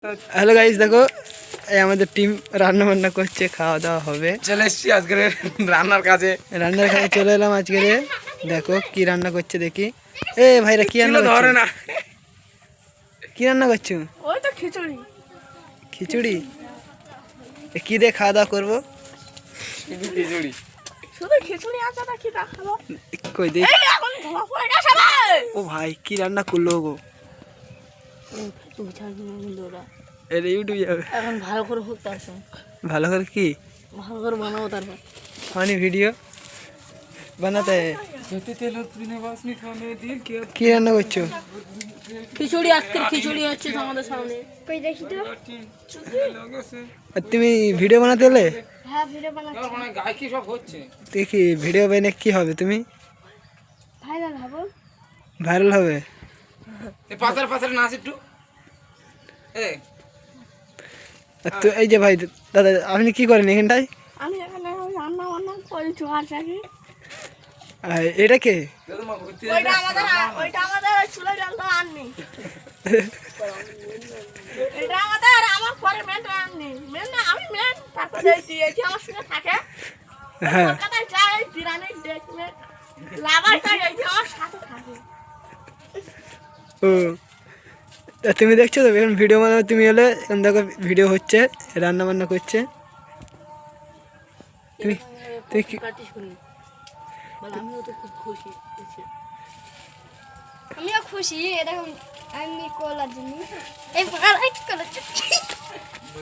Hello guys, দেখো এই আমাদের টিম রান্না বান্না করছে, খাওয়া দাওয়া হবে। চলে এসছি আজকে রান্নার কাজে চলে এলাম আজকে। দেখো কি রান্না করছে দেখি। এ ভাইরা কি রান্না করছো? ধরে না, কি রান্না করছো? ওই তো খিচুড়ি। খিচুড়ি? কি দিয়ে খাওয়া দাওয়া করবো? খিচুড়ি। শুধু খিচুড়ি আছে না, কি দেখাবো? কই দেখ। এই এখন ধোয়া পড়ে গেছে ভাই। ও ভাই, কি রান্না করলো গো? এটা ইউটিউবে যাবে। এখন ভালো করে হোক, তারপর ভালো করে কি ভালো করে বানাবো, তারপর ফানি ভিডিও বানাতে। কি রান্না করছো? খিচুড়ি। আজকের খিচুড়ি হচ্ছে আমাদের সামনে। কই দেখি তো। আর তুমি ভিডিও বানাতে এলে? হ্যাঁ, ভিডিও বানাচ্ছি। গায়ে কি সব হচ্ছে? দেখি ভিডিও বানিয়ে কি হবে? তুমি ভাইরাল হবো। ভাইরাল হবে? পাশার পাশার নাচ একটু। তো এই যে ভাই দাদা, আপনি কি করেন এখানটায়? আমি এখানে রান্না বান্না করি, চুয়ার থাকি। এটা কে? ওইটা আমাদের চুলা জলটা আননি। এটা আমাদের, আমার পরে মেন আননি। মেন না, আমি মেন। তারপরে এটি আমার সঙ্গে থাকে। হ্যাঁ, কলকাতায় যাই, বিরানি দেখবে। লাভারটা এটি আমার সাথে থাকে। ও তা তুমি দেখছো তো এখন ভিডিও বানাবে? তুমি এলে এখন দেখো ভিডিও হচ্ছে, রান্না বান্না করছে। তুমি তুমি কি আমিও তো খুব খুশি। আমিও খুশি এরকম আমি কলার জন্য এই কলার